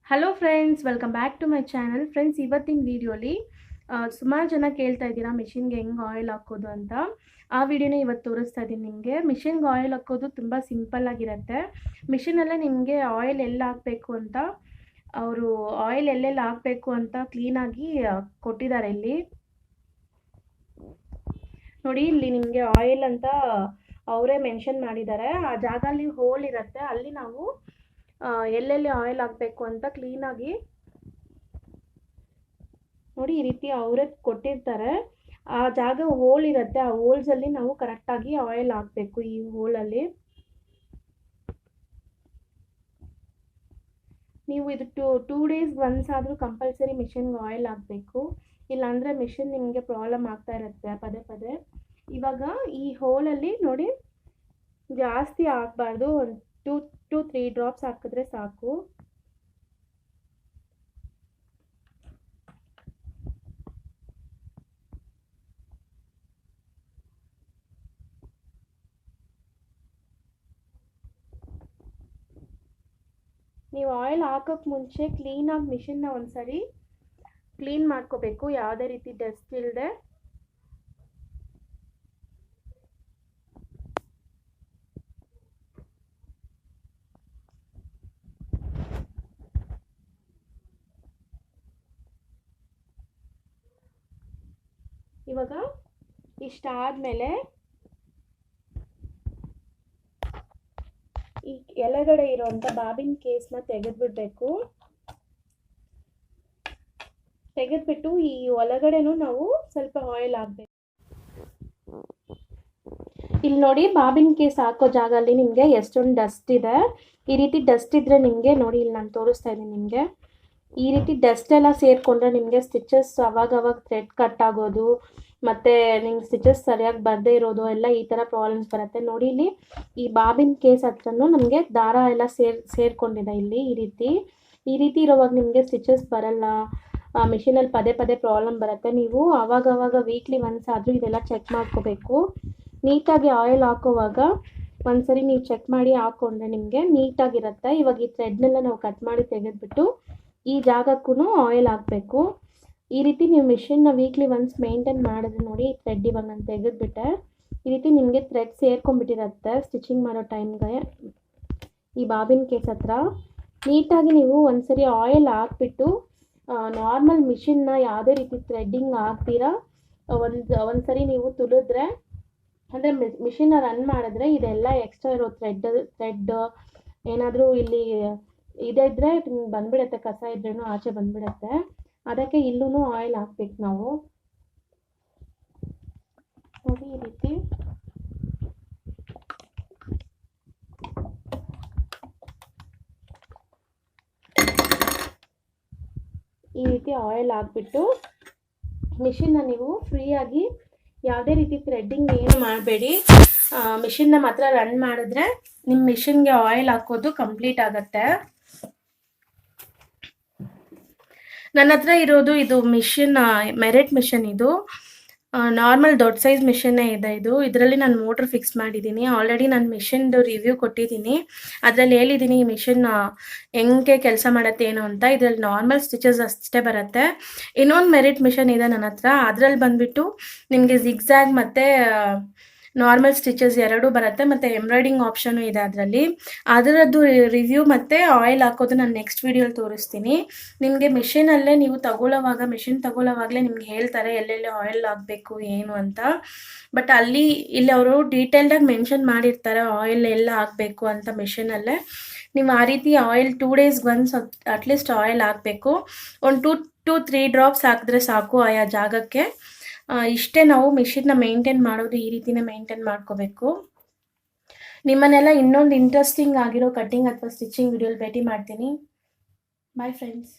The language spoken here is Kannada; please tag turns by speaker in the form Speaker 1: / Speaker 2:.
Speaker 1: Hello friends, welcome back to my channel. Friends, ಇವತ್ತಿನ ವಿಡಿಯೋಲಿ ಸುಮಾರು ಜನ ಕೇಳ್ತಾ ಇದ್ದೀರಾ ಮಿಷಿನ್ಗೆ ಹೆಂಗೆ ಆಯಿಲ್ ಹಾಕೋದು ಅಂತ. ಆ ವಿಡಿಯೋನೇ ಇವತ್ತು ತೋರಿಸ್ತಾ ಇದ್ದೀನಿ ನಿಮಗೆ. ಮಿಷಿನ್ಗೆ ಆಯಿಲ್ ಹಾಕೋದು ತುಂಬ ಸಿಂಪಲ್ ಆಗಿರುತ್ತೆ. ಮಿಷಿನಲ್ಲೇ ನಿಮಗೆ ಆಯಿಲ್ ಎಲ್ಲ ಹಾಕಬೇಕು ಅಂತ ಅವರು ಆಯಿಲ್ ಎಲ್ಲೆಲ್ಲಿ ಹಾಕಬೇಕು ಅಂತ ಕ್ಲೀನಾಗಿ ಕೊಟ್ಟಿದ್ದಾರೆ. ಇಲ್ಲಿ ನೋಡಿ, ಇಲ್ಲಿ ನಿಮಗೆ ಆಯಿಲ್ ಅಂತ ಅವರೇ ಮೆನ್ಷನ್ ಮಾಡಿದ್ದಾರೆ. ಆ ಜಾಗದಲ್ಲಿ ಹೋಲ್ ಇರುತ್ತೆ, ಅಲ್ಲಿ ನಾವು ಎಲ್ಲೆಲ್ಲಿ ಆಯಿಲ್ ಹಾಕಬೇಕು ಅಂತ ಕ್ಲೀನಾಗಿ ನೋಡಿ ಈ ರೀತಿ ಅವರೇ ಕೊಟ್ಟಿರ್ತಾರೆ. ಆ ಜಾಗ ಹೋಲ್ ಇರುತ್ತೆ, ಆ ಹೋಲ್ಸಲ್ಲಿ ನಾವು ಕರೆಕ್ಟಾಗಿ ಆಯಿಲ್ ಹಾಕಬೇಕು. ಈ ಹೋಲಲ್ಲಿ ನೀವು ಇದು ಟೂ ಡೇಸ್ ಒನ್ಸ್ ಆದರೂ ಕಂಪಲ್ಸರಿ ಮಿಷಿನ್ಗೆ ಆಯಿಲ್ ಹಾಕಬೇಕು. ಇಲ್ಲಾಂದರೆ ಮಿಷಿನ್ ನಿಮಗೆ ಪ್ರಾಬ್ಲಮ್ ಆಗ್ತಾ ಇರುತ್ತೆ ಪದೇ ಪದೇ. ಇವಾಗ ಈ ಹೋಲಲ್ಲಿ ನೋಡಿ, ಜಾಸ್ತಿ ಹಾಕಬಾರ್ದು, ಒಂದು 2-3 ಡ್ರಾಪ್ಸ್ ಹಾಕಿದ್ರೆ ಸಾಕು. ನೀವು ಆಯಿಲ್ ಹಾಕೋಕ್ಕೆ ಮುಂಚೆ ಕ್ಲೀನಾಗಿ ಮಿಷಿನ್ನ ಒಂದ್ಸರಿ ಕ್ಲೀನ್ ಮಾಡ್ಕೋಬೇಕು, ಯಾವುದೇ ರೀತಿ ಡಸ್ಟ್ ಇಲ್ಲದೆ. ಇವಾಗ ಇಷ್ಟಾದಮೇಲೆ ಈ ಎಲೆಗಡೆ ಇರೋಂಥ ಬಾಬಿನ ಕೇಸ್ನ ತೆಗೆದ್ಬಿಡ್ಬೇಕು. ತೆಗೆದ್ಬಿಟ್ಟು ಈ ಒಳಗಡೆನೂ ನಾವು ಸ್ವಲ್ಪ ಆಯಿಲ್ ಹಾಕಬೇಕು. ಇಲ್ಲಿ ನೋಡಿ, ಬಾಬಿನ ಕೇಸ್ ಹಾಕೋ ಜಾಗದಲ್ಲಿ ನಿಮಗೆ ಎಷ್ಟೊಂದು ಡಸ್ಟ್ ಇದೆ. ಈ ರೀತಿ ಡಸ್ಟ್ ಇದ್ದರೆ ನಿಮಗೆ ನೋಡಿ, ಇಲ್ಲಿ ನಾನು ತೋರಿಸ್ತಾ ಇದ್ದೀನಿ ನಿಮಗೆ. ಈ ರೀತಿ ಡಸ್ಟ್ ಎಲ್ಲ ಸೇರಿಕೊಂಡ್ರೆ ನಿಮಗೆ ಸ್ಟಿಚಸ್ ಅವಾಗವಾಗ ಥ್ರೆಡ್ ಕಟ್ ಆಗೋದು, ಮತ್ತು ನಿಮ್ಗೆ ಸ್ಟಿಚಸ್ ಸರಿಯಾಗಿ ಬರದೇ ಇರೋದು ಎಲ್ಲ ಈ ಥರ ಪ್ರಾಬ್ಲಮ್ಸ್ ಬರುತ್ತೆ. ನೋಡಿ, ಇಲ್ಲಿ ಈ ಬಾಬಿನ ಕೇಸ್ ಹತ್ರನೂ ನಮಗೆ ದಾರ ಎಲ್ಲ ಸೇರಿಕೊಂಡಿದೆ. ಇಲ್ಲಿ ಈ ರೀತಿ ಇರೋವಾಗ ನಿಮಗೆ ಸ್ಟಿಚಸ್ ಬರಲ್ಲ, ಮಿಷಿನಲ್ಲಿ ಪದೇ ಪದೇ ಪ್ರಾಬ್ಲಮ್ ಬರುತ್ತೆ. ನೀವು ಆವಾಗವಾಗ ವೀಕ್ಲಿ ಒನ್ಸ್ ಆದರೂ ಇದೆಲ್ಲ ಚೆಕ್ ಮಾಡ್ಕೋಬೇಕು. ನೀಟಾಗಿ ಆಯಿಲ್ ಹಾಕೋವಾಗ ಒಂದ್ಸರಿ ನೀವು ಚೆಕ್ ಮಾಡಿ ಹಾಕ್ಕೊಂಡ್ರೆ ನಿಮಗೆ ನೀಟಾಗಿರುತ್ತೆ. ಇವಾಗ ಈ ಥ್ರೆಡ್ನೆಲ್ಲ ನಾವು ಕಟ್ ಮಾಡಿ ತೆಗೆದುಬಿಟ್ಟು ಈ ಜಾಗಕ್ಕೂ ಆಯಿಲ್ ಹಾಕಬೇಕು. ಈ ರೀತಿ ನೀವು ಮಿಷಿನ್ನ ವೀಕ್ಲಿ ಒನ್ಸ್ ಮೇಂಟೈನ್ ಮಾಡಿದ್ರೆ ನೋಡಿ, ಈ ಥ್ರೆಡ್ ಇವಾಗ ನಾನು ತೆಗೆದುಬಿಟ್ಟೆ. ಈ ರೀತಿ ನಿಮಗೆ ಥ್ರೆಡ್ ಸೇರ್ಕೊಂಡ್ಬಿಟ್ಟಿರುತ್ತೆ ಸ್ಟಿಚಿಂಗ್ ಮಾಡೋ ಟೈಮ್ಗೆ. ಈ ಬಾಬಿನ ಕೇಸ್ ಹತ್ರ ನೀಟಾಗಿ ನೀವು ಒಂದ್ಸರಿ ಆಯಿಲ್ ಹಾಕ್ಬಿಟ್ಟು ನಾರ್ಮಲ್ ಮಿಷಿನ್ನ ಯಾವುದೇ ರೀತಿ ಥ್ರೆಡ್ಡಿಂಗ್ ಆಗ್ತೀರಾ ಒಂದ್ಸರಿ ನೀವು ತುಳಿದ್ರೆ, ಅಂದರೆ ಮಿಷಿನ್ನ ರನ್ ಮಾಡಿದ್ರೆ ಇದೆಲ್ಲ ಎಕ್ಸ್ಟ್ರಾ ಇರೋ ಥ್ರೆಡ್ ಏನಾದರೂ ಇಲ್ಲಿ ಇದ್ರೆ ಬಂದ್ಬಿಡುತ್ತೆ, ಕಸ ಇದ್ರೂ ಆಚೆ ಬಂದ್ಬಿಡುತ್ತೆ. ಅದಕ್ಕೆ ಇಲ್ಲೂ ಆಯಿಲ್ ಹಾಕ್ಬೇಕು ನಾವು. ನೋಡಿ, ಈ ರೀತಿ ಆಯಿಲ್ ಹಾಕ್ಬಿಟ್ಟು ಮಿಷಿನ್ನ ನೀವು ಫ್ರೀಯಾಗಿ ಯಾವುದೇ ರೀತಿ ಥ್ರೆಡ್ಡಿಂಗ್ ಏನು ಮಾಡಬೇಡಿ. ಮಿಷಿನ್ನ ಮಾತ್ರ ರನ್ ಮಾಡಿದ್ರೆ ನಿಮ್ಮ ಮಿಷಿನ್ಗೆ ಆಯಿಲ್ ಹಾಕೋದು ಕಂಪ್ಲೀಟ್ ಆಗುತ್ತೆ. ನನ್ನ ಹತ್ರ ಇರೋದು ಇದು ಮಿಷಿನ್ ಮೆರಿಟ್ ಮಿಷಿನ್. ಇದು ನಾರ್ಮಲ್ ದೊಡ್ಡ ಸೈಜ್ ಮಿಷನ್ನೇ ಇದೆ. ಇದರಲ್ಲಿ ನಾನು ಮೋಟ್ರ್ ಫಿಕ್ಸ್ ಮಾಡಿದ್ದೀನಿ. ಆಲ್ರೆಡಿ ನಾನು ಮಿಷಿನ್ದು ರಿವ್ಯೂ ಕೊಟ್ಟಿದ್ದೀನಿ. ಅದರಲ್ಲಿ ಹೇಳಿದ್ದೀನಿ ಈ ಮಿಷಿನ್ ಹೆಂಗೆ ಕೆಲಸ ಮಾಡುತ್ತೆ ಏನು ಅಂತ. ಇದರಲ್ಲಿ ನಾರ್ಮಲ್ ಸ್ಟಿಚಸ್ ಅಷ್ಟೇ ಬರುತ್ತೆ. ಇನ್ನೊಂದು ಮೆರಿಟ್ ಮಿಷನ್ ಇದೆ ನನ್ನ ಹತ್ರ. ಅದರಲ್ಲಿ ಬಂದುಬಿಟ್ಟು ನಿಮಗೆ ಜಿಗ್ಜ್ಯಾಗ್ ಮತ್ತು ನಾರ್ಮಲ್ ಸ್ಟಿಚಸ್ ಎರಡೂ ಬರುತ್ತೆ, ಮತ್ತು ಎಂಬ್ರಾಯ್ಡಿಂಗ್ ಆಪ್ಷನು ಇದೆ ಅದರದ್ದು ರಿವ್ಯೂ ಮತ್ತು ಆಯಿಲ್ ಹಾಕೋದು ನಾನು ನೆಕ್ಸ್ಟ್ ವೀಡಿಯೋಲಿ ತೋರಿಸ್ತೀನಿ ನಿಮಗೆ. ಮಿಷಿನಲ್ಲೇ ನೀವು ಮಿಷಿನ್ ತಗೊಳ್ಳೋವಾಗಲೇ ನಿಮ್ಗೆ ಹೇಳ್ತಾರೆ ಎಲ್ಲೆಲ್ಲಿ ಆಯಿಲ್ ಹಾಕಬೇಕು ಏನು ಅಂತ. ಬಟ್ ಇಲ್ಲಿ ಅವರು ಡೀಟೇಲ್ಡಾಗಿ ಮೆನ್ಷನ್ ಮಾಡಿರ್ತಾರೆ ಆಯಿಲ್ ಎಲ್ಲ ಹಾಕಬೇಕು ಅಂತ ಮಿಷಿನಲ್ಲೇ. ನೀವು ಆ ರೀತಿ oil 2 days once at least oil ಹಾಕಬೇಕು. ಒಂದು 2-3 ಡ್ರಾಪ್ಸ್ ಹಾಕಿದ್ರೆ ಸಾಕು ಆಯಾ ಜಾಗಕ್ಕೆ. ಇಷ್ಟೇ ನಾವು ಮಿಷಿನ್ನ ಮೇಂಟೈನ್ ಮಾಡೋದು, ಈ ರೀತಿನೇ ಮೇಂಟೈನ್ ಮಾಡ್ಕೋಬೇಕು. ನಿಮ್ಮನ್ನೆಲ್ಲ ಇನ್ನೊಂದು ಇಂಟ್ರೆಸ್ಟಿಂಗ್ ಆಗಿರೋ ಕಟ್ಟಿಂಗ್ ಅಥವಾ ಸ್ಟಿಚಿಂಗ್ ವಿಡಿಯೋಲಿ ಭೇಟಿ ಮಾಡ್ತೀನಿ. Bye friends.